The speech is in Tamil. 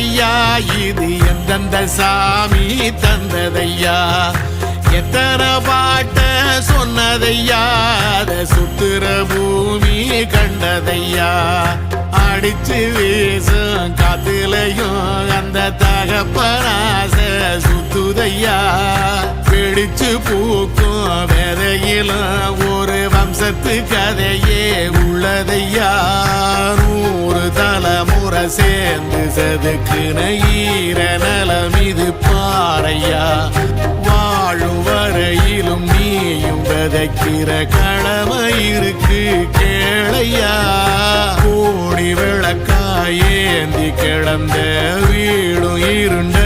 தந்ததையா இது எந்தெந்த சாமி தந்ததையா எத்தனை பாட்ட சொன்னதையா அத சுத்துற பூமி கண்டதையா அடிச்சு வீசும் காத்துலையும் அந்த தகப்பனாச சுத்துதையா பிடிச்சு பூக்கும் விதையிலும் ஒரு வம்சத்து கதையே உள்ளதையா 100 தலைமுறை சேர்ந்து செதுக்குன ஈர நலம் இது பாறையா வாழும் வரையிலும் நீயும் விதைக்கிற கடமை இருக்கு கேளையா கோடி விளக்காயேந்தி கிடந்த வீடும் இருண்ட